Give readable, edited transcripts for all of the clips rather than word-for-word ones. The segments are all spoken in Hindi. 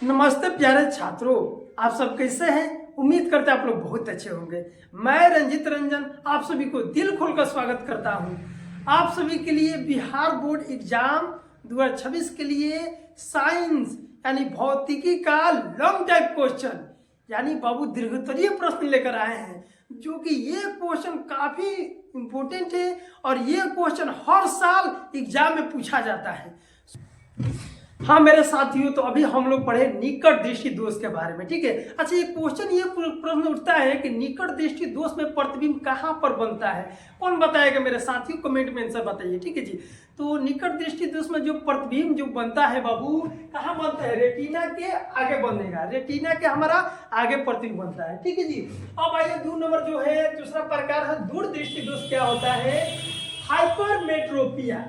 नमस्ते प्यारे छात्रों, आप सब कैसे हैं? उम्मीद करते हैं आप लोग बहुत अच्छे होंगे। मैं रंजित रंजन आप सभी को दिल खोलकर स्वागत करता हूं। आप सभी के लिए बिहार बोर्ड एग्जाम 2026 के लिए साइंस यानी भौतिकी का लॉन्ग टाइप क्वेश्चन यानी बाबू दीर्घोत्तरीय प्रश्न लेकर आए हैं, जो कि ये क्वेश्चन काफी इंपॉर्टेंट है और ये क्वेश्चन हर साल एग्जाम में पूछा जाता है। हाँ मेरे साथियों, तो अभी हम लोग पढ़े निकट दृष्टि दोष के बारे में, ठीक है। अच्छा, ये क्वेश्चन ये प्रश्न उठता है कि निकट दृष्टि दोष में प्रतिबिंब कहाँ पर बनता है? कौन बताएगा मेरे साथियों? कमेंट में आंसर बताइए, ठीक है जी। तो निकट दृष्टि दोष में जो प्रतिबिंब जो बनता है बाबू, कहाँ बनता है? रेटिना के आगे बनेगा, रेटिना के हमारा आगे प्रतिबिंब बनता है, ठीक है जी। अब आइए 2 नंबर जो है दूसरा प्रकार है दूरदृष्टि दोष। क्या होता है? हाइपरमेट्रोपिया।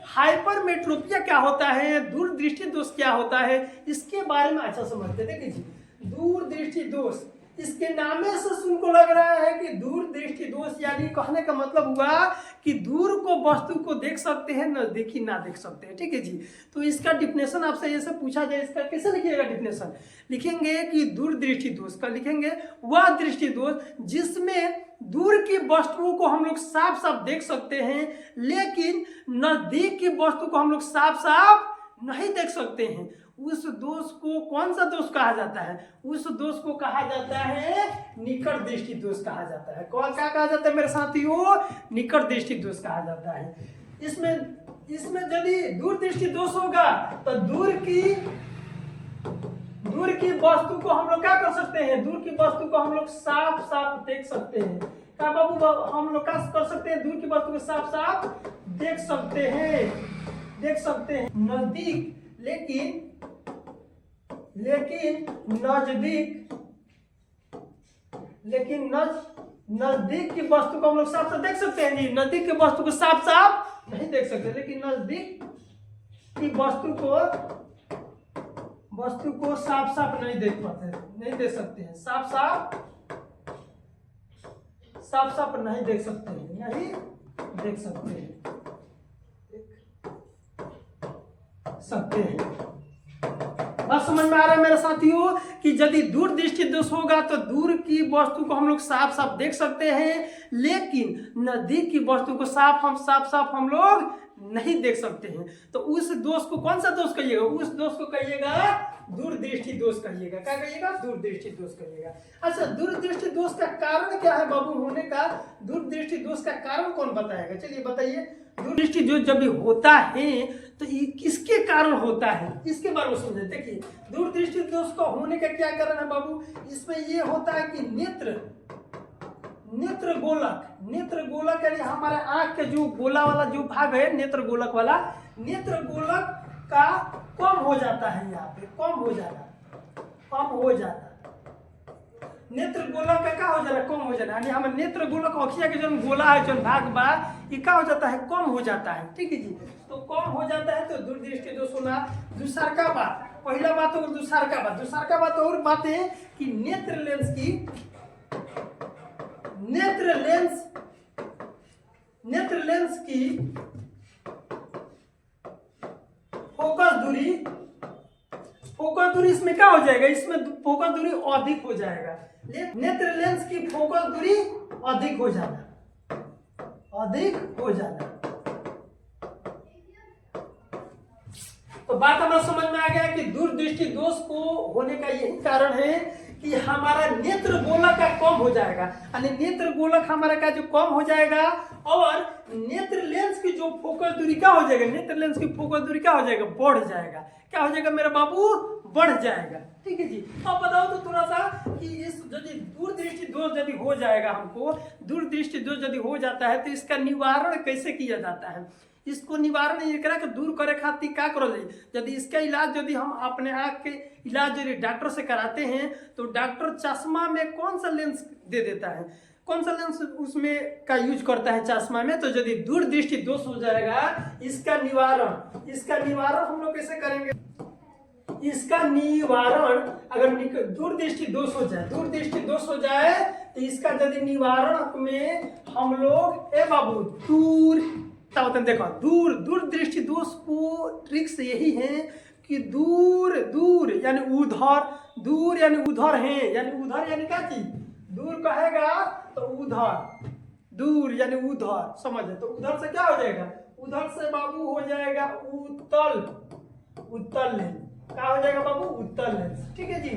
हाइपरमेट्रोपिया क्या होता है? दूरदृष्टि दोष क्या होता है? इसके बारे में अच्छा समझते हैं। देखिए जी, दूरदृष्टि दोष, इसके नामे से सुनको लग रहा है कि दूरदृष्टि दोष यानी कहने का मतलब हुआ कि दूर को वस्तु को देख सकते हैं, नजदीकी ना देख सकते हैं, ठीक है जी। तो इसका डिफिनेशन आपसे ऐसे पूछा जाए, इसका कैसे लिखिएगा डिफिनेशन? लिखेंगे कि दूरदृष्टि दोष का लिखेंगे वह दृष्टि दोष जिसमें दूर की वस्तुओं को हम लोग साफ साफ देख सकते हैं, लेकिन नजदीक की वस्तु को हम लोग साफ साफ नहीं देख सकते हैं। उस दोष को कौन सा दोष कहा जाता है? उस दोष को कहा जाता है निकट दृष्टि दोष कहा जाता है। कौन क्या कहा जाता है मेरे साथियों? निकट दृष्टि दोष कहा जाता है। इसमें यदि दूर दृष्टि दोष होगा तो दूर की वस्तु को हम लोग क्या कर सकते हैं? दूर की वस्तु को हम लोग साफ साफ देख सकते हैं। क्या बाबू हम लोग क्या कर सकते हैं? दूर की वस्तु को साफ साफ देख सकते हैं नजदीक, लेकिन नजदीक की वस्तु को हम लोग साफ साफ देख सकते हैं जी। नजदीक की वस्तु को साफ साफ नहीं देख सकते, लेकिन नजदीक की वस्तु को साफ साफ नहीं देख पाते, नहीं देख सकते हैं। साफ साफ नहीं देख सकते हैं, नहीं देख सकते हैं। बात समझ में आ रहा है मेरे साथियों कि यदि दूरदृष्टि दोष होगा तो दूर की वस्तु को हम लोग साफ साफ देख सकते हैं, लेकिन नजदीक की वस्तु को साफ साफ हम लोग नहीं देख सकते हैं। तो उस दोष को कौन सा दोष कहिएगा? उस दोष को कहिएगा दूरदृष्टि दोष कहिएगा। क्या कहिएगा? दूरदृष्टि दोष कहिएगा। अच्छा, दूरदृष्टि दोष का कारण क्या है बाबू होने का? दूरदृष्टि दोष का कारण कौन बताएगा? चलिए बताइए। दूरदृष्टि दोष जब होता है तो ये किसके कारण होता है, इसके बारे में समझे। देखिए, दूरदृष्टि दोष का होने का क्या कारण है बाबू? इसमें ये होता है कि नेत्र गोलक यानी हमारे आंख के जो गोला वाला जो भाग है, नेत्र गोलक का कम हो जाता है। यहाँ पे कम हो जाता नेत्र गोलक का क्या हो जाता है? कम हो जाता है। यानी हमारे नेत्र गोलक अखिया के जो गोला है, जो भाग बा, ये क्या हो जाता है? कम हो जाता है, ठीक है जी। तो कम हो जाता है तो दूरदृष्टि दोष होना। दूसरा बात, पहला बात और दूसरा बात और बात है कि नेत्र लेंस की फोकस दूरी इसमें क्या हो जाएगा? इसमें फोकस दूरी अधिक हो जाएगा। नेत्र लेंस की फोकस दूरी अधिक हो जाना। तो बात हमारा समझ में आ गया कि दूरदृष्टि दोष को होने का यही कारण है कि हमारा नेत्र गोलक का कम हो जाएगा। यानी नेत्र गोलक हमारा का जो कम हो जाएगा और नेत्र लेंस की जो फोकस दूरी क्या हो जाएगा? नेत्र लेंस की फोकस दूरी क्या हो जाएगा? बढ़ जाएगा। क्या हो जाएगा मेरा बाबू? बढ़ जाएगा, ठीक है जी। अब बताओ तो थोड़ा सा कि इस यदि दूरदृष्टि दोष यदि हो जाएगा, हमको दूरदृष्टि दोष यदि हो जाता है तो इसका निवारण कैसे किया जाता है? इसको निवारण ये करा कि दूर करे खातिर क्या करो जाए? यदि इसका इलाज यदि हम अपने आँख के इलाज यदि डॉक्टर से कराते हैं तो डॉक्टर चश्मा में कौन सा लेंस दे देता है? कौन सा लेंस उसमें का यूज करता है चश्मा में? तो यदि दूरदृष्टि दोष हो जाएगा, इसका निवारण हम लोग कैसे करेंगे? इसका निवारण अगर दूरदृष्टि दोष हो जाए तो इसका यदि निवारण में हम लोग बाबू दूरदृष्टि दोष को ट्रिक्स यही है कि दूर यानी उधर, दूर यानी उधर है, यानी उधर यानी क्या चीज, दूर कहेगा तो उधर, दूर यानी उधर, समझे। तो उधर से क्या हो जाएगा, उधर से बाबू हो जाएगा उत्तल, उत्तल लेंस। क्या हो जाएगा बाबू, उत्तल लेंस, ठीक है जी,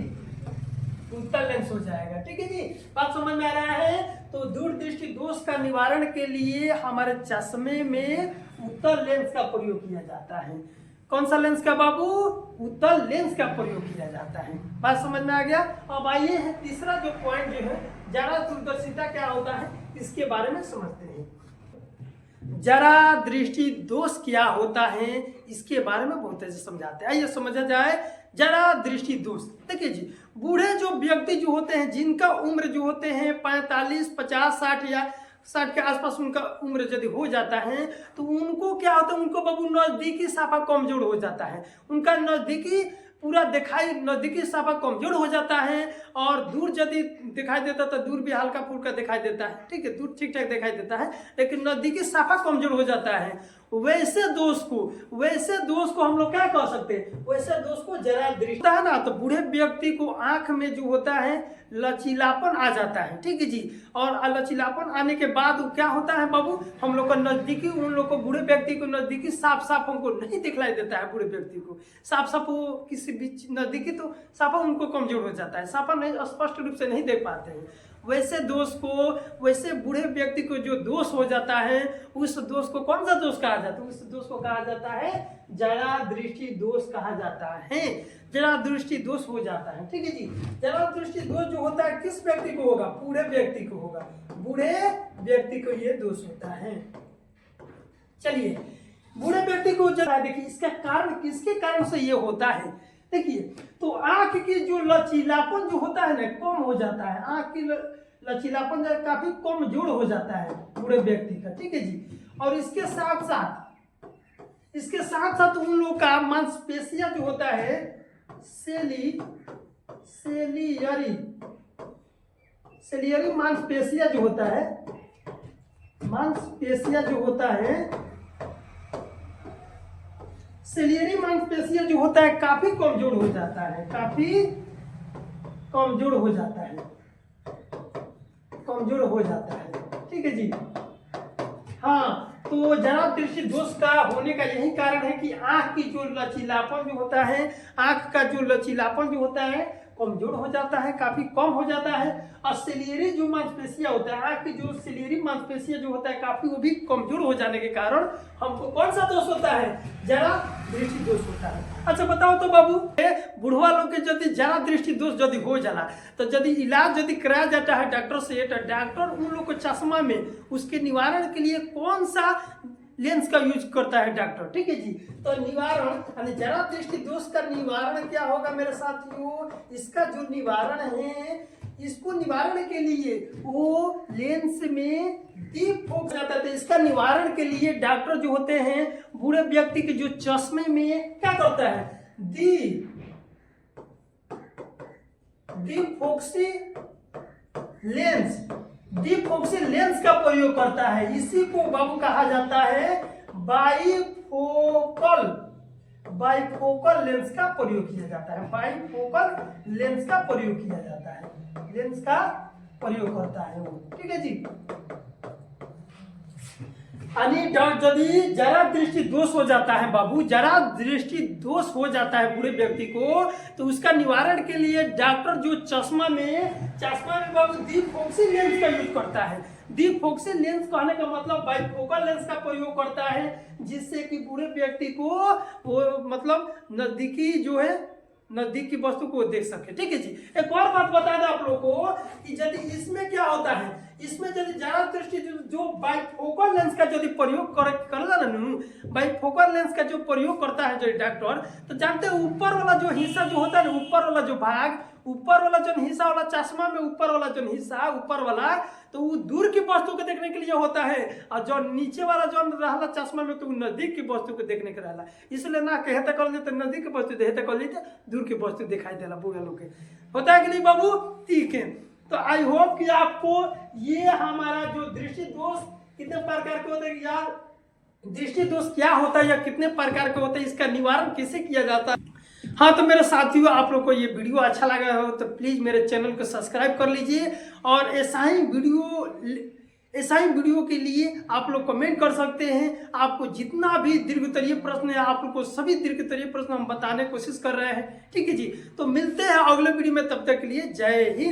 उत्तल लेंस हो जाएगा, ठीक है जी। बात समझ में आ रहा है। तो दूर दृष्टि दोष का निवारण के लिए हमारे चश्मे में उत्तल लेंस का प्रयोग किया जाता है। कौन सा लेंस का बाबू, उत्तल लेंस का प्रयोग किया जाता है। बात समझ में आ गया। अब आइए है तीसरा जो पॉइंट जो है, जरा दूरदर्शिता क्या होता है, इसके बारे में समझते हैं। जरा दृष्टि दोष क्या होता है, इसके बारे में बहुत अच्छे समझाते हैं। आइए समझा जाए जरा दृष्टि दोष। देखिए जी, बूढ़े जो व्यक्ति जो होते हैं, जिनका उम्र जो होते हैं 45, 50, 60 या 60 के आसपास उनका उम्र यदि हो जाता है, तो उनको क्या होता है, उनको बाबू नजदीकी साफा कमजोर हो जाता है, उनका नजदीकी पूरा दिखाई, नजदीकी साफा कमजोर हो जाता है, और दूर यदि दिखाई देता तो दूर भी हल्का फुल्का दिखाई देता है, ठीक है, दूर ठीक ठाक दिखाई देता है, लेकिन नजदीकी साफा कमजोर हो जाता है। वैसे दोष को हम लोग क्या कह सकते हैं, वैसे दोष को जरा दृष्टि है ना, तो बूढ़े व्यक्ति को आंख में जो होता है लचीलापन आ जाता है, ठीक है जी। और लचीलापन आने के बाद क्या होता है बाबू, हम लोग को नजदीकी, उन लोग को, बूढ़े व्यक्ति को नजदीकी साफ साफ हमको नहीं दिखलाई देता है, बूढ़े व्यक्ति को साफ साफ वो किसी बीच नजदीकी तो साफा उनको कमजोर हो जाता है, साफा नहीं स्पष्ट रूप से नहीं देख पाते हैं। वैसे दोष को, वैसे बूढ़े व्यक्ति को जो दोष हो जाता है, उस दोष को कौन सा दोष कहा जाता है, उस दोष को कहा जाता है जरा दृष्टि दोष कहा जाता है। जरा दृष्टि दोष हो जाता है, ठीक है जी। जरा दृष्टि दोष जो होता है किस व्यक्ति को होगा, बूढ़े व्यक्ति को होगा, बूढ़े व्यक्ति को ये दोष होता है। चलिए, बूढ़े व्यक्ति को जो है, देखिए इसका कारण, किसके कारण से ये होता है। देखिए, तो आंख की जो लचीलापन जो होता है ना, कम हो जाता है, आंख की लचीलापन जो काफी कमजोर हो जाता है बूढ़े व्यक्ति का, ठीक है जी। और इसके साथ साथ उन लोग का मांसपेशियां जो होता है, सेलियरी मांसपेशियां जो होता है, सेलियरी मांसपेशियां जो होता है काफी कमजोर हो जाता है, काफी कमजोर हो जाता है, ठीक है जी। हाँ, तो जरा दृष्टि दोष का होने का यही कारण है कि आंख की जो लचीलापन जो होता है, आंख का जो लचीलापन जो होता है कमजोर हो जाता है, काफी कम हो जाता है। और सिलियरी जो मांसपेशियां होता है, आंख की जो सिलियरी मांसपेशियां जो होता है काफी, वो भी कमजोर हो जाने के कारण हमको कौन सा दोष होता है, जरा दृष्टि दोष होता है। अच्छा बताओ तो बाबू, बुढ़वा लोग के यदि जरा दृष्टि दोष यदि हो जाला, तो यदि इलाज यदि कराया जाता है डॉक्टर से, तो डॉक्टर उन लोग को चश्मा में उसके निवारण के लिए कौन सा लेंस का यूज करता है डॉक्टर, ठीक है जी। तो निवारण यानी जरा दृष्टि दोष का निवारण क्या होगा मेरे साथियों, इसका जो निवारण है, इसको निवारण के लिए वो लेंस में डीप फोकस जाता है। इसका निवारण के लिए डॉक्टर जो होते हैं बूढ़े व्यक्ति के जो चश्मे में क्या करता है, डीप फोकसी लेंस का प्रयोग करता है। इसी को बाबू कहा जाता है बाइफोकल लेंस का प्रयोग किया जाता है, बाइफोकल लेंस का प्रयोग किया जाता है, लेंस का प्रयोग करता है वो, ठीक है जी। यदि जरा दृष्टि दोष हो जाता है बाबू, जरा दृष्टि दोष हो जाता है बूढ़े व्यक्ति को, तो उसका निवारण के लिए डॉक्टर जो चश्मा में बाबू डीप फोकसी लेंस का यूज करता है। डीप फोकसी लेंस कहने का मतलब बाइफोकल लेंस का प्रयोग करता है, जिससे कि बूढ़े व्यक्ति को वो मतलब नजदीकी जो है, नजदीक की वस्तु को देख सके, ठीक है जी। एक और बात बता दें आप लोगों को कि यदि इसमें क्या होता है, इसमें यदि जरा दृष्टि जो बाइफोकल लेंस का यदि प्रयोग करेगा ना, बाइफोकल लेंस का जो प्रयोग करता है जो डॉक्टर, तो जानते हैं ऊपर वाला जो हिस्सा जो होता है ना, ऊपर वाला जो भाग, ऊपर वाला जो हिस्सा वाला चश्मा में ऊपर वाला जो हिस्सा ऊपर वाला, तो वो दूर की वस्तु को देखने के लिए होता है, और जो नीचे वाला जो रहला चश्मा में, तो नजदीक की वस्तु को देखने के रहला। इसलिए ना कहते कर लेते नजदीक की वस्तु देते कर लेते, दूर की वस्तु दिखाई देला बूढ़े लोग के, होता है कि नहीं बाबू, ठीक है। तो आई होप कि आपको ये हमारा जो दृष्टि दोष कितने प्रकार के होते हैं यार, दृष्टि दोष क्या होता है या कितने प्रकार के होते हैं, इसका निवारण कैसे किया जाता है, हाँ तो मेरे साथियों, आप लोग को ये वीडियो अच्छा लगा हो तो प्लीज़ मेरे चैनल को सब्सक्राइब कर लीजिए, और ऐसा ही वीडियो के लिए आप लोग कमेंट कर सकते हैं। आपको जितना भी दीर्घतरीय प्रश्न है, आप लोग को सभी दीर्घतरीय प्रश्न हम बताने की कोशिश कर रहे हैं। ठीक है जी, तो मिलते हैं अगले वीडियो में, तब तक के लिए जय हिंद।